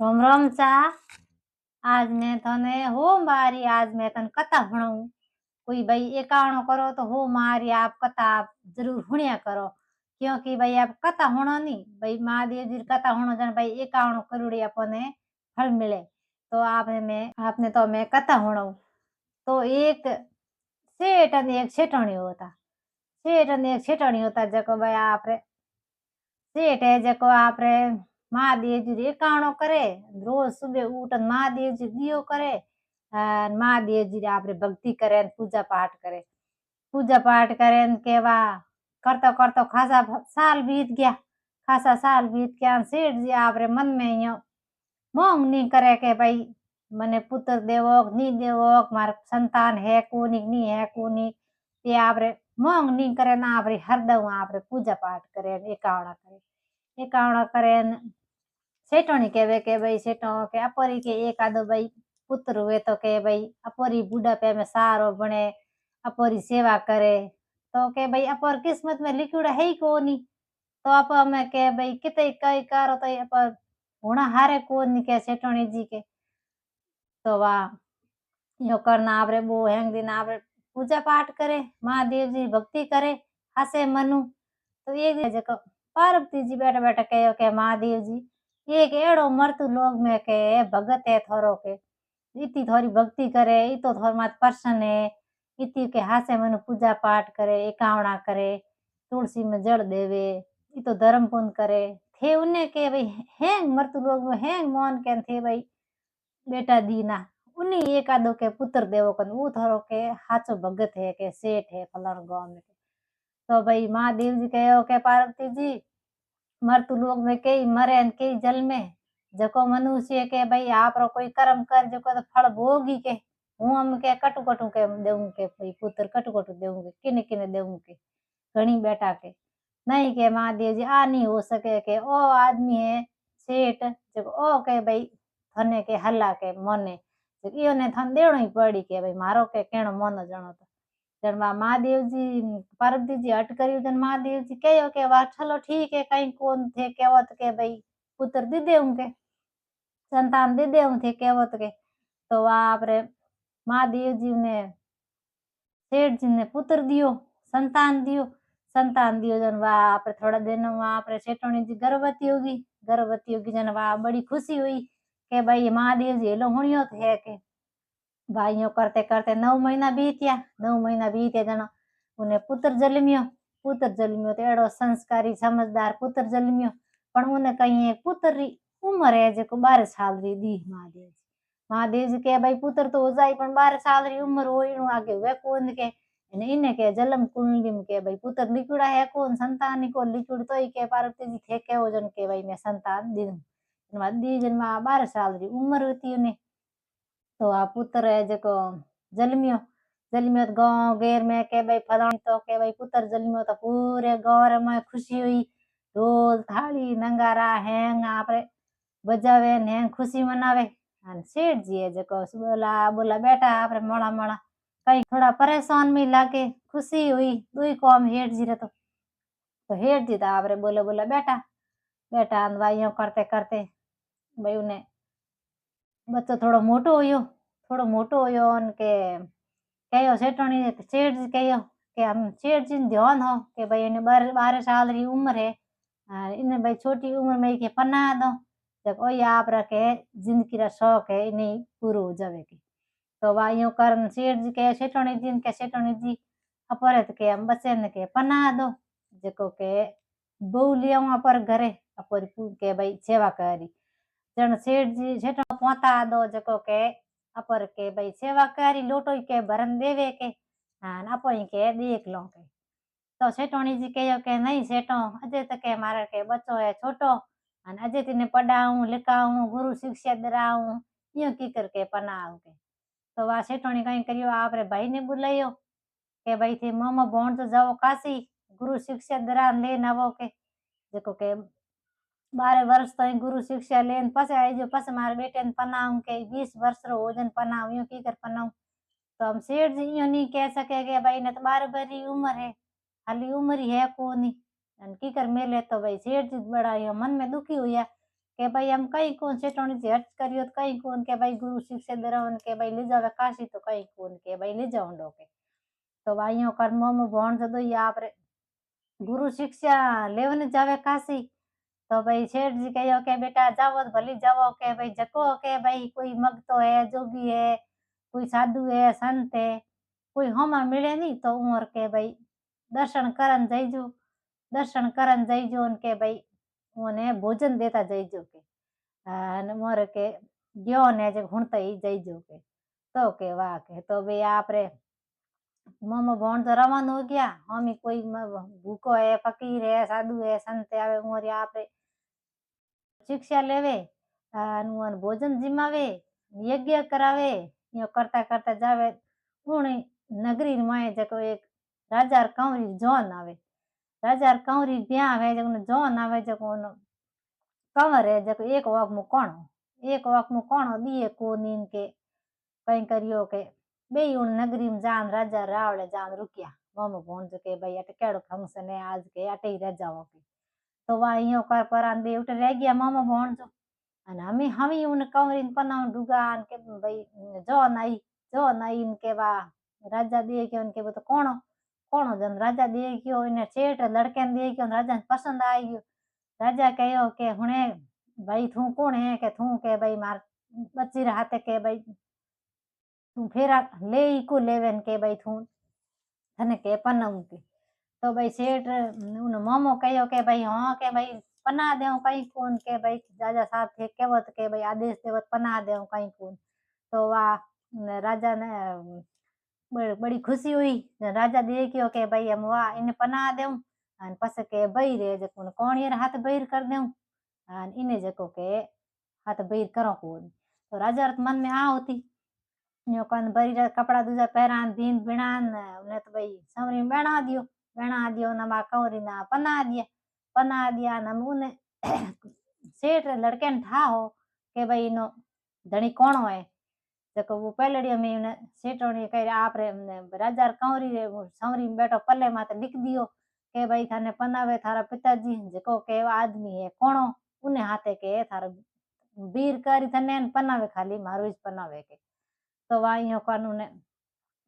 राम राम चा। आज मैं थने हो मारी आज मैं तन कथा भणाऊं। कोई भाई एकाणो करो तो हो मारी आप कथा आप जरूर हुणिया करो, क्योंकि भाई आप कथा होना नहीं भाई महादेव जी कथा होना जन भाई एकाणो करोड़ी अपने फल मिले। तो आपने तो मैं कथा होणाऊं। तो एक सेठ अने एक सेठणी होता। सेठ अने एक सेठणी होता जको भाई आपरे सेठ है जको आपरे महादेव जी एकाणो करे। रोज सुबह उठ महादेव जी दियो करे और महादेव जी आपरे भक्ति करे पूजा पाठ करे। पूजा पाठ करे केवा करतो करतो खासा साल बीत गया। खासा साल बीत गया सेठ जी आपरे मन में यो मोंग नहीं करे के भाई मने पुत्र देवो नी देवो मार संतान है कोनी नी है कोनी। ये आपरे मोंग नहीं करे ना आपरे हरदम आपरे पूजा पाठ करे एकावड़ा करे। एकावड़ा करे सेठोनी कहवे के भाई सेठो के अपरी के एक आदो भाई पुत्र हुए तो के भाई अपरी बुढ़ापे में सारो बने अपरी सेवा करे। तो के भाई अपर किस्मत में लिखुड़ा है ही कोनी। तो आप हमें के भाई किते कई करो तो अपर होना हारे कोनी के सेठोनी जी के। तो वाह यो करना आपरे बो हैंग दिन आपरे पूजा पाठ करे महादेव जी भक्ति करे हसे मनु। तो एक जको पार्वती जी बैठा बैठा कहो के महादेव जी एक एड़ो मरतु लोग में के भगत है थोरो के इतनी थोड़ी भक्ति करे इतो थोड़ मत प्रसन्न है इतनी के हासे मनु पूजा पाठ करे एकावड़ा करे तुलसी में जड़ देवे इतो धर्म पुण्य करे थे उन्हें के भाई हैंग मरतु लोग में हैंग मोहन के थे भाई बेटा दीना उन्हीं एक आदो के पुत्र देवो कन वो थोरो के हाचो भगत है के सेठ है फलान गांव में। तो भाई महादेव जी कहो के पार्वती जी मरतु लोग में कई मरे न कई जल में जको मनुष्य के भाई आप रो कोई कर्म कर जको तो फल भोगी के हूँ हम के कटु कटु के देऊं के भाई पुत्र कटु कटु देऊं के किने किने देऊं के घणी बेटा के नहीं के महादेव जी आ नहीं हो सके के ओ आदमी है सेठ जको ओ के भाई थने के हल्ला के मने इयो ने थन देणो ही पड़ी के भाई मारो के केणो मोनो जणो तो जन महादेव जी पार्वती जी हट करी जन महादेव जी कहो के वाह चलो ठीक है कहीं कौन थे कहवत के भाई पुत्र दे दे उनके संतान दे दे थे कहवत के। तो वहां आपरे महादेव जी ने सेठ जी ने पुत्र दियो संतान दियो जन वाह आपरे थोड़ा दिन वहां आपरे सेठोनी जी गर्भवती होगी जन वाह बड़ी खुशी हुई के भाई महादेव जी हेलो हुणियो थे के भाइयों करते करते 9 महीना बीत्या जनो उन्हें पुत्र जन्मियो तो एड़ो संस्कारी समझदार पुत्र जन्मियो पण उन्हें कहीं एक पुत्र री उम्र है जो 12 साल री दी महादेव जी के भाई पुत्र तो हो जाए पण 12 साल री उम्र हो इनु आगे वे कोन के इने के जन्म कुंडली में के भाई पुत्र लिखुड़ा है कौन संतान को लिखुड़ तो ही के पार्वती जी थे के वजन के भाई मैं संतान दी जन्म 12 साल री उम्र होती उन्हें। तो आ पुत्र है जको जन्मियो तो गांव घेर में के भाई फलाणी तो के भाई पुत्र जन्मियो तो पूरे गांव में खुशी हुई ढोल थाली नंगारा हैंग आपरे बजावे ने खुशी मनावे। सेठ जी है जको बोला बोला बेटा आपरे मोड़ा मोड़ा कहीं थोड़ा परेशान में लागे खुशी हुई दुई कौम हेठ जी रे तो हेठ जी तो आपरे बोले बोला बेटा बेटा दवाइयों करते करते भाई उन्हें बच्चो थोड़ो मोटो हुयो के कहो सेठोनी सेठ जी कहो के हम सेठ जी ध्यान हो के भाई इन्हें 12 साल री उम्र है इन्हें भाई छोटी उम्र में के पन्ना दो जब ओ आप रखे जिंदगी रा शौक है इन्हें पूरो हो जावे के। तो वह यूं कर सेठ जी के सेठोनी जी अपरत के हम बच्चे ने के पन्ना दो जको के बहू लिया अपर घरे अपर के भाई सेवा करी जन सेठ जी सेठो पोता दो जको के अपर के भाई सेवा करी लोटो के भरन देवे के अपो के देख लो के। तो सेठोनी जी कहो के नहीं सेठो अजय तक के मारे के बच्चो है छोटो अजय तीने पढ़ाऊं लिखाऊं गुरु शिक्षा दिलाऊं यो की करके पनाऊं के। तो वह सेठोनी कहीं करियो आपरे भाई ने बुलायो के भाई थे मोमो बोन तो जाओ काशी गुरु शिक्षा दिला ले नवो के जको के 12 वर्ष तो गुरु शिक्षा लेन पसे आई जो पसे मारे बेटे ने पनाऊं के 20 वर्ष रो हो जन पनाऊं यो की कर पनाऊं। तो हम सेठ जी यो नहीं कह सके के भाई ने तो 12 भरी उम्र है हाली उम्र ही है कोनी की कर मेले। तो भाई सेठ जी बड़ा यो मन में दुखी हुआ के भाई हम कहीं कौन सेठोनी से हट करियो तो कहीं कौन के भाई गुरु शिष्य दरवन के भाई ले जावे काशी तो कहीं कौन के भाई ले जाओ के तो भाइयों कर मोमो भण जदो ही आप रे गुरु शिक्षा लेवने जावे काशी तो भाई सेठ जी कहो के बेटा जाओ तो भली जाओ के भाई जको के भाई कोई मगतो है जोगी है कोई साधु है संत है कोई होमा मिले नहीं तो उमर के भाई दर्शन करन जईजो दर्शन करन जईजो उनके भाई उन्हें भोजन देता जईजो के अन मोर के गयो ने जे हुण ही जईजो के तो के वाह के तो भाई आप रे मोमो भण तो रवान हो गया हम कोई भूखो है फकीर है साधु है संत है उमर आप रे शिक्षा लेवे अन भोजन जिमावे यज्ञ करावे यो करता करता जावे उणी नगरी में जको एक राजा कंवरी जोन आवे राजा कंवरी ब्याह है जको जोन आवे जको कंवर है जको एक वाक मु कोणो दिए को नीन के कहीं करियो के बे उन नगरी में जान राजा रावले जान रुकिया मोमो भोण जो के भाई अटे केड़ो फंक्शन है आज के अटे ही रह जाओ के तो वह यो कर परान बे उठे रह गया मोमो भोण जो अने हम उन कंवरीन पनाव डुगान के भाई जो नाई इनके बा राजा दे के उनके वो तो कोणो कोणो जन राजा दे गयो इने सेठ लड़के ने दे गयो राजा ने पसंद आई गयो राजा कहो के हुणे भाई तू कौन है के तू के भाई मार बच्ची रहते के भाई तू फेरा ले ही को लेवेन के भाई तू थने के पनाऊ के तो भाई सेठ उन मोमो कहो के भाई हाँ के भाई पना देव कहीं कौन के भाई राजा साहब थे केवत के भाई आदेश देवत पना देव कहीं कौन तो वाह राजा ने बड़ी खुशी हुई राजा देखियो के भाई हम वाह इन्हें पना देव अन पस के बई रे जको कौन यार हाथ बहिर कर देव अन इने जको के हाथ बहिर करो कौन तो राजा रत मन में आ होती यो कन बरी कपड़ा दूजा पहरान दीन बिनान उन्हें तो भाई समरी बना दियो नमा कंवरी ना पना दिया नम उन्हें सेठ लड़के ने था हो के भाई इनो धनी कौन है जको वो पहलड़ी में उन्हें सेठोनी कह आप रे राजा कंवरी रे समरी में बैठो पल्ले माते लिख दियो के भाई थाने पनावे थारा पिताजी जको के आदमी है कोनो उन्हें हाथे के थारा वीर करी थने पनावे खाली मारो इस पनावे के तो वहाँ यो कानून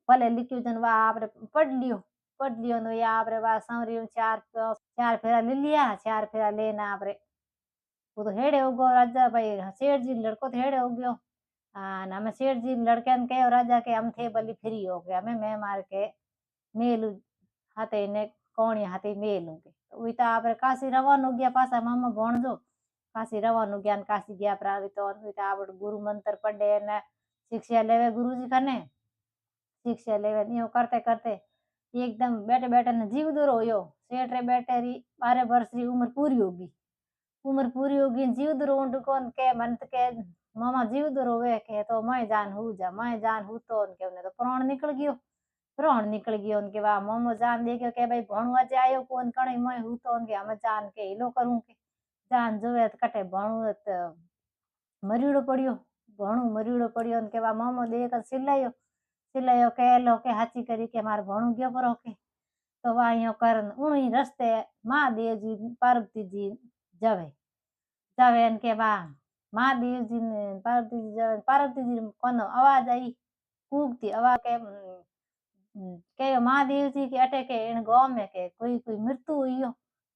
भले लिखियो जन वह आपरे पढ़ लियो तो ये आपरे वह समरी चार फेरा ले लिया चार फेरा लेना आपरे वो तो हेड़े हो गयो राजा भाई सेठ जी लड़को तो हेड़े हो गयो हमें सेठ जी लड़के ने कहो राजा के हम थे बली फ्री हो गया मैं मार के मेलू हाथे ने कौन हाथे मेलूंगे तो वही तो आपरे काशी रवान हो गया पासा मामा भण जो काशी रवान हो गया काशी गया प्रावी तो आप गुरु मंत्र पढ़े ने शिक्षा लेवे गुरु जी कने शिक्षा लेवे यो करते करते एकदम बैठे बैठे ने जीव दूर होयो सेठ रे बैठे री 12 वर्ष री उम्र पूरी होगी जीव दूर उंड कोन के मन के मामा जीव दूर होवे के तो मैं जान हूँ तो उनके उन्हें तो प्राण निकल गयो उनके बा मोमो जान दे के भाई भणुआ जे आयो कोन कणे मैं हूँ तो उनके हम जान के हिलो करूं के जान जोवे तो कटे भणु तो मरीड़ो पड़ियो उनके बा मोमो देख सिलायो के लो के हाची करी के मार भणु गयो पर के तो वह यो करन उणी रस्ते महादेव जी पार्वती जी जावे इनके बा महादेव जी ने पार्वती जी कोनो आवाज आई कूकती आवाज के महादेव जी के अटे के इन गांव में के कोई मृत्यु हुई हो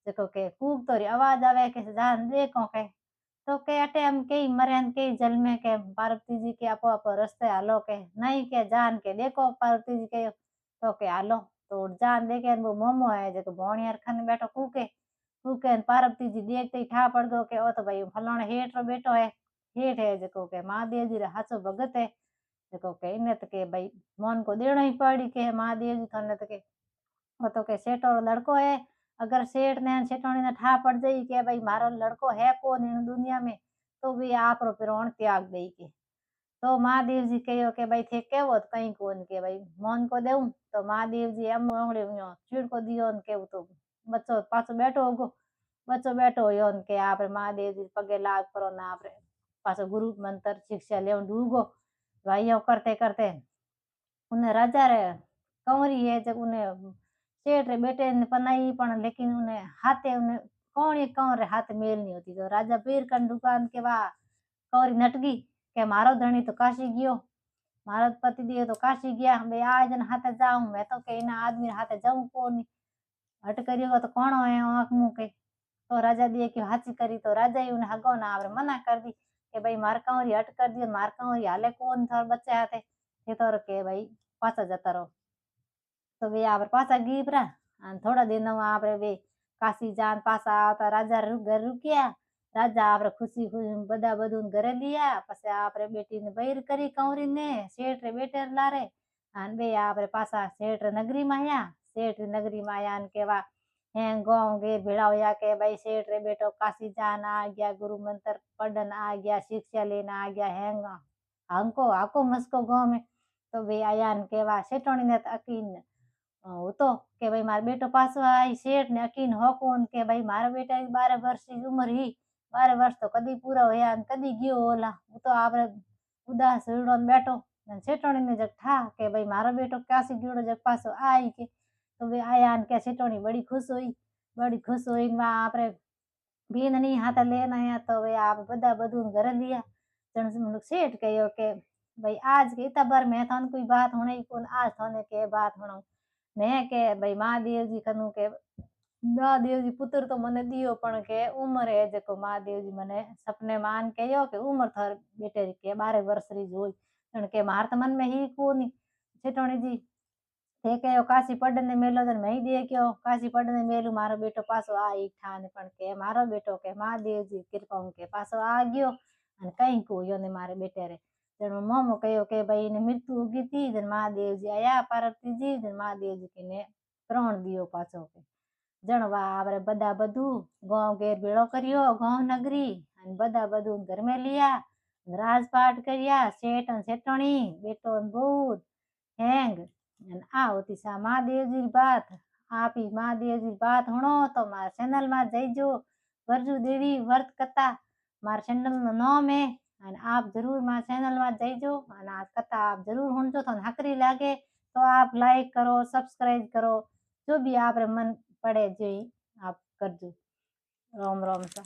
देखो के कूक तो आवाज आवे के जान देखो के तो के अटे हम कई मरेन के जल में के पार्वती जी के आपो आपो रस्ते हालो के नहीं के जान के देखो पार्वती जी के तो के हालो तो जान देखे वो मोमो है जो भोणियार खन बैठो कूके पार्वती जी देखते ही ठा पड़ गयो के ओ तो भाई फलाणे हेठ रो बेटो है हेठ है जो के महादेव जी रे हाचो भगत है जो के इने तो के भाई मोन को देनो ही पड़ी के महादेव जी थने तो के वो तो के सेठो लड़को है अगर सेठ ने सेठोनी ने ठा पड़ जाई के भाई मारो लड़को है कौन इन दुनिया में तो भी आप रो प्राण त्याग दई के तो महादेव जी कहो के भाई थे केवो तो कहीं कोन के भाई मोन को देऊ तो महादेव जी हम आंगड़ी चीड़ को दियो के तो बच्चो पाछो बैठो होगो बच्चो बैठो हो के आप महादेव जी पगे लाग परो ना आप पाछो गुरु मंत्र शिक्षा ले डूगो भाई यो करते करते उन्हें राजा रे कंवरी है जब उन्हें सेठ रे बेटे ने पनाई पण लेकिन उन्हें हाथे उन्हें कौन ये कौन रे हाथ मेल नहीं होती। तो राजा पीर कन दुकान के वा कौरी नटगी के मारो धणी तो काशी गयो, मारो पतिदेव तो काशी गया, भाई आज न हाथे जाऊं मैं तो के इना आदमी हाथे जाऊं कोनी, हट करियो तो कौन है आंख मुंह के। तो राजा दिए कि हाची करी तो राजा ही उन्हें हगो ना आवरे मना कर दी कि भाई मार कंवरी हट कर दियो, मार कंवरी हाले कौन थार बच्चे हाथे ये तो के भाई पाछा जता रहो। तो वे आप पासा गीपरा थोड़ा दिन आप वे काशी जान पासा आवता राजा घर रुकिया। राजा आप खुशी खुशी बदा बधून घरे लिया, पछे आप बेटी ने बहिर करी कंवरी ने सेठ रे बेटे लारे अन बे आप पासा सेठ नगरी में आया। सेठ नगरी में आया केवा हैं गाँव गे भेड़ा होया के भाई सेठ रे बेटो काशी जान आ गया, गुरु मंत्र पढ़न आ गया, शिक्षा लेना आ गया हैंगा हमको आको मस्को गाँव में। तो वे आया केवा सेठोनी ने अकीन होतो के भाई मारो बेटो पासो आई सेठ ने अकीन होकोन के भाई मारा बेटा 12 वर्ष की उम्र ही 12 वर्ष तो कदी पूरा होया कदी गयो ओला वो तो आप उदास हुईडो बैठो। सेठोनी ने जब था के भाई मारो बेटो काशी गयो जब पासो आई के तो वे आया के सेठोनी बड़ी खुश हुई आप बीन नहीं हाथ लेना आया। तो वे आप बदा बधून घर लिया। जन सेठ कहो के भाई आज के इतना बार मैं थाने कोई बात होने कौन आज थाने के बात होना मैं के भाई महादेव जी कनु के महादेव जी पुत्र तो मने दियो पण के उम्र है जको महादेव जी मने सपने मान कहो के उम्र थार बेटे री के 12 वर्ष री जोई पण के मार तो मन में ही कोनी। सेठोनी जी थे कहो काशी पढ़ने मेलो तो मैं ही दे क्यों काशी पढ़ने मेलू मारो बेटो पासो आई ठान पण के मारो बेटो के महादेव जी कृपा के पासो आ गयो अन कहीं को यो ने मारे बेटे रे जन मोमो कहो के भाई ने मृत्यु उगी थी जन महादेव जी आया पार्वती जी जन महादेव जी ने प्राण दियो पाछो के जणवा आवरे बदा बधू गाँव घेर भेड़ो करियो गाँव नगरी अन बदा बधू घर में लिया राजपाट करिया सेठ सेठोनी बेटो बहू हैंग आ होती सा महादेव जी बात आप ही महादेव जी बात होनो तो मार चैनल में जईजो वर्जू देवी व्रत कथा मार चैनल नो नाम है आप जरूर मार चैनल में जईजो आ कथा आप जरूर सुनजो तो हकरी लागे तो आप लाइक करो सब्सक्राइब करो जो भी आप मन पड़े जो आप करजो। राम राम सा।